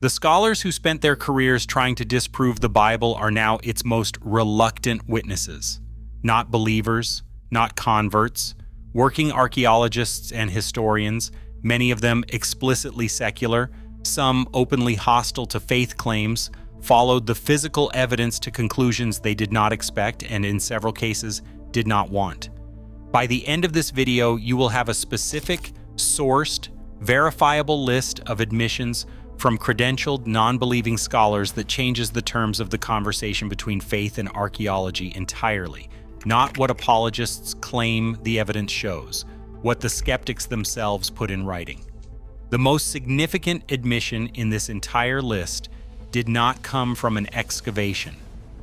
The scholars who spent their careers trying to disprove the Bible are now its most reluctant witnesses. Not believers, not converts, working archaeologists and historians, many of them explicitly secular, some openly hostile to faith claims, followed the physical evidence to conclusions they did not expect and in several cases did not want. By the end of this video, you will have a specific, sourced, verifiable list of admissions from credentialed, non-believing scholars that changes the terms of the conversation between faith and archaeology entirely. Not what apologists claim the evidence shows, what the skeptics themselves put in writing. The most significant admission in this entire list did not come from an excavation.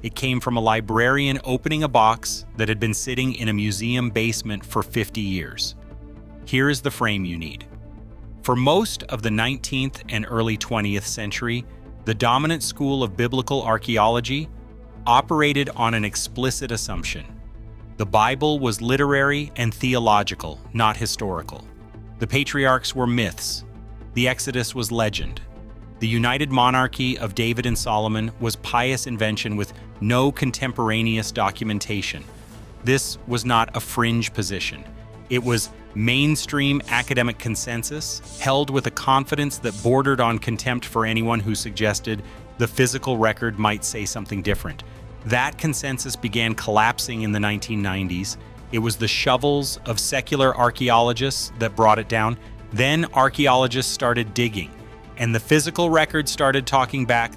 It came from a librarian opening a box that had been sitting in a museum basement for 50 years. Here is the frame you need. For most of the 19th and early 20th century, the dominant school of biblical archaeology operated on an explicit assumption. The Bible was literary and theological, not historical. The patriarchs were myths. The Exodus was legend. The united monarchy of David and Solomon was pious invention with no contemporaneous documentation. This was not a fringe position. It was mainstream academic consensus, held with a confidence that bordered on contempt for anyone who suggested the physical record might say something different. That consensus began collapsing in the 1990s. It was the shovels of secular archaeologists that brought it down. Then archaeologists started digging, and the physical record started talking back.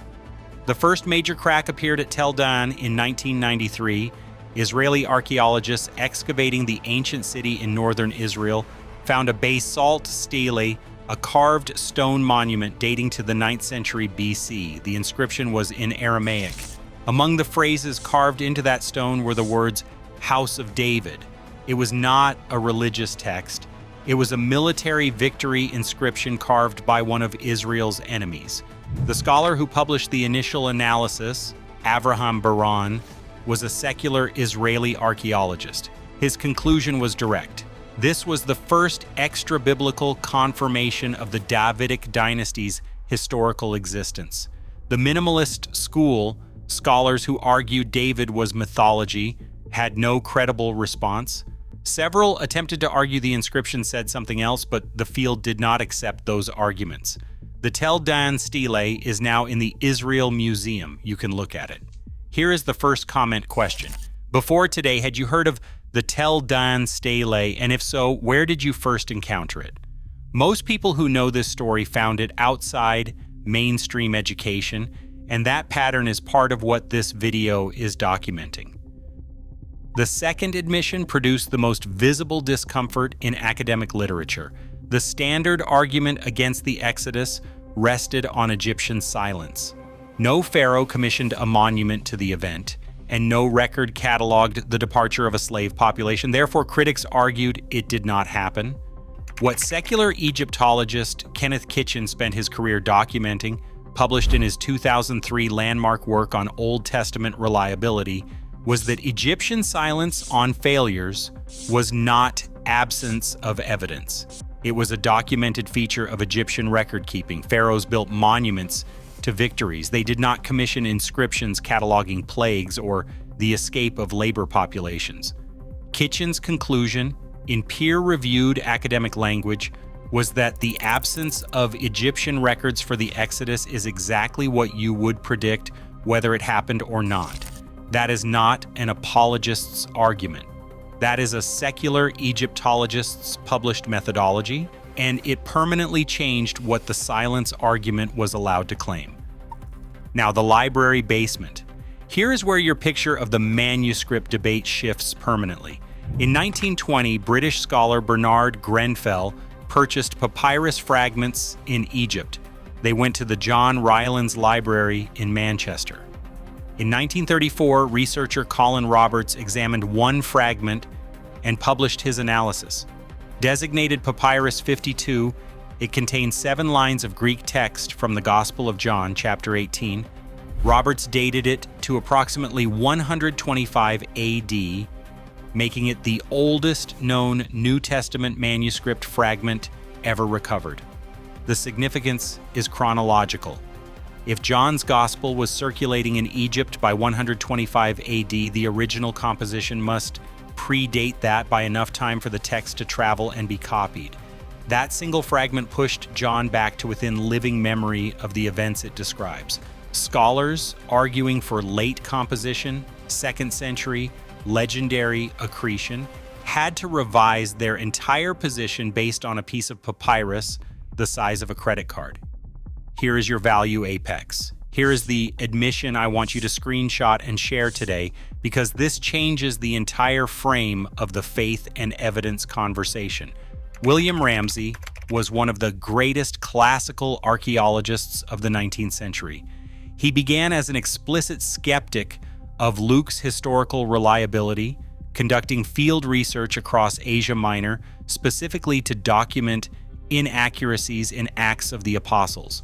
The first major crack appeared at Tel Dan in 1993. Israeli archaeologists excavating the ancient city in northern Israel found a basalt stele, a carved stone monument dating to the 9th century BC. The inscription was in Aramaic. Among the phrases carved into that stone were the words, "House of David." It was not a religious text. It was a military victory inscription carved by one of Israel's enemies. The scholar who published the initial analysis, Avraham Biran, was a secular Israeli archaeologist. His conclusion was direct. This was the first extra-biblical confirmation of the Davidic dynasty's historical existence. The minimalist school, scholars who argued David was mythology, had no credible response. Several attempted to argue the inscription said something else, but the field did not accept those arguments. The Tel Dan Stele is now in the Israel Museum. You can look at it. Here is the first comment question. Before today, had you heard of the Tel Dan Stele, and if so, where did you first encounter it? Most people who know this story found it outside mainstream education, and that pattern is part of what this video is documenting. The second admission produced the most visible discomfort in academic literature. The standard argument against the Exodus rested on Egyptian silence. No pharaoh commissioned a monument to the event, and no record cataloged the departure of a slave population. Therefore, critics argued it did not happen. What secular Egyptologist Kenneth Kitchen spent his career documenting, published in his 2003 landmark work on Old Testament reliability, was that Egyptian silence on failures was not absence of evidence. It was a documented feature of Egyptian record-keeping. Pharaohs built monuments to victories. They did not commission inscriptions cataloging plagues or the escape of labor populations. Kitchen's conclusion, in peer-reviewed academic language, was that the absence of Egyptian records for the Exodus is exactly what you would predict whether it happened or not. That is not an apologist's argument. That is a secular Egyptologist's published methodology, and it permanently changed what the silence argument was allowed to claim. Now, the library basement. Here is where your picture of the manuscript debate shifts permanently. In 1920, British scholar Bernard Grenfell purchased papyrus fragments in Egypt. They went to the John Rylands Library in Manchester. In 1934, researcher Colin Roberts examined one fragment and published his analysis. Designated Papyrus 52, it contains 7 lines of Greek text from the Gospel of John, chapter 18. Roberts dated it to approximately 125 AD, making it the oldest known New Testament manuscript fragment ever recovered. The significance is chronological. If John's Gospel was circulating in Egypt by 125 AD, the original composition must predate that by enough time for the text to travel and be copied. That single fragment pushed John back to within living memory of the events it describes. Scholars arguing for late composition, 2nd century, legendary accretion, had to revise their entire position based on a piece of papyrus the size of a credit card. Here is your value apex. Here is the admission I want you to screenshot and share today, because this changes the entire frame of the faith and evidence conversation. William Ramsay was one of the greatest classical archaeologists of the 19th century. He began as an explicit skeptic of Luke's historical reliability, conducting field research across Asia Minor, specifically to document inaccuracies in Acts of the Apostles.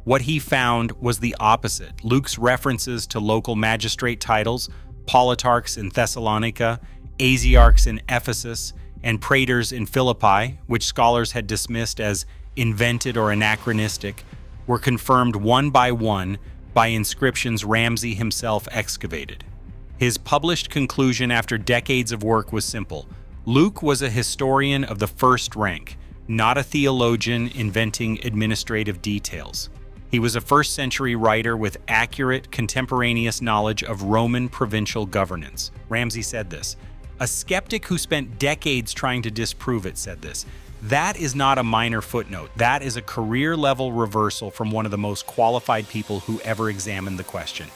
What he found was the opposite. Luke's references to local magistrate titles, Politarchs in Thessalonica, asiarchs in Ephesus, and praetors in Philippi, which scholars had dismissed as invented or anachronistic, were confirmed one by inscriptions Ramsay himself excavated. His published conclusion after decades of work was simple. Luke was a historian of the first rank, not a theologian inventing administrative details. He was a first-century writer with accurate, contemporaneous knowledge of Roman provincial governance. Ramsay said this. A skeptic who spent decades trying to disprove it said this. That is not a minor footnote. That is a career-level reversal from one of the most qualified people who ever examined the question.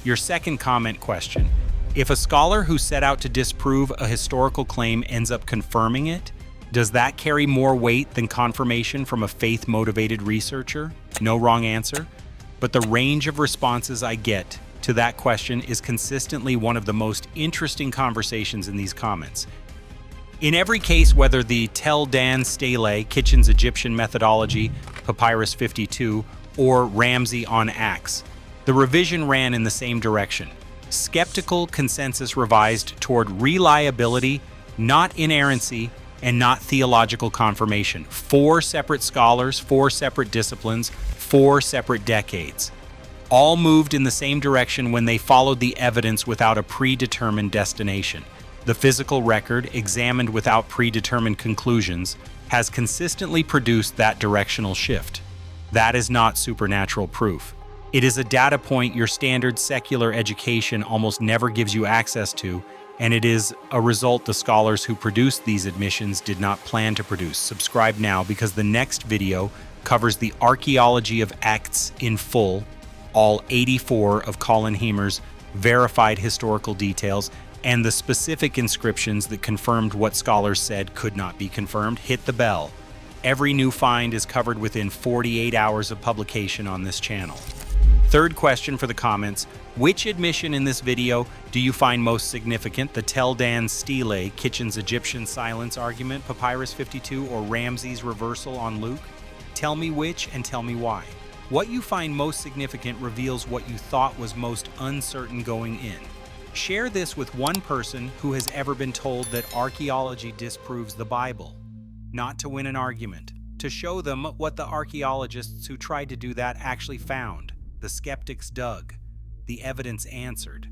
Your second comment question. If a scholar who set out to disprove a historical claim ends up confirming it, does that carry more weight than confirmation from a faith-motivated researcher? No wrong answer. But the range of responses I get to that question is consistently one of the most interesting conversations in these comments. In every case, whether the Tel Dan Stele, Kitchen's Egyptian methodology, Papyrus 52, or Ramsay on Acts, the revision ran in the same direction. Skeptical consensus revised toward reliability, not inerrancy, and not theological confirmation. 4 separate scholars, 4 separate disciplines, 4 separate decades. All moved in the same direction when they followed the evidence without a predetermined destination. The physical record, examined without predetermined conclusions, has consistently produced that directional shift. That is not supernatural proof. It is a data point your standard secular education almost never gives you access to, and it is a result the scholars who produced these admissions did not plan to produce. Subscribe now, because the next video covers the archaeology of Acts in full, all 84 of Colin Hemer's verified historical details, and the specific inscriptions that confirmed what scholars said could not be confirmed. Hit the bell. Every new find is covered within 48 hours of publication on this channel. Third question for the comments. Which admission in this video do you find most significant? The Tel Dan Stele, Kitchen's Egyptian silence argument, Papyrus 52, or Ramsay's reversal on Luke? Tell me which and tell me why. What you find most significant reveals what you thought was most uncertain going in. Share this with one person who has ever been told that archaeology disproves the Bible. Not to win an argument, to show them what the archaeologists who tried to do that actually found. The skeptics dug, the evidence answered,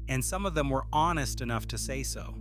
and some of them were honest enough to say so.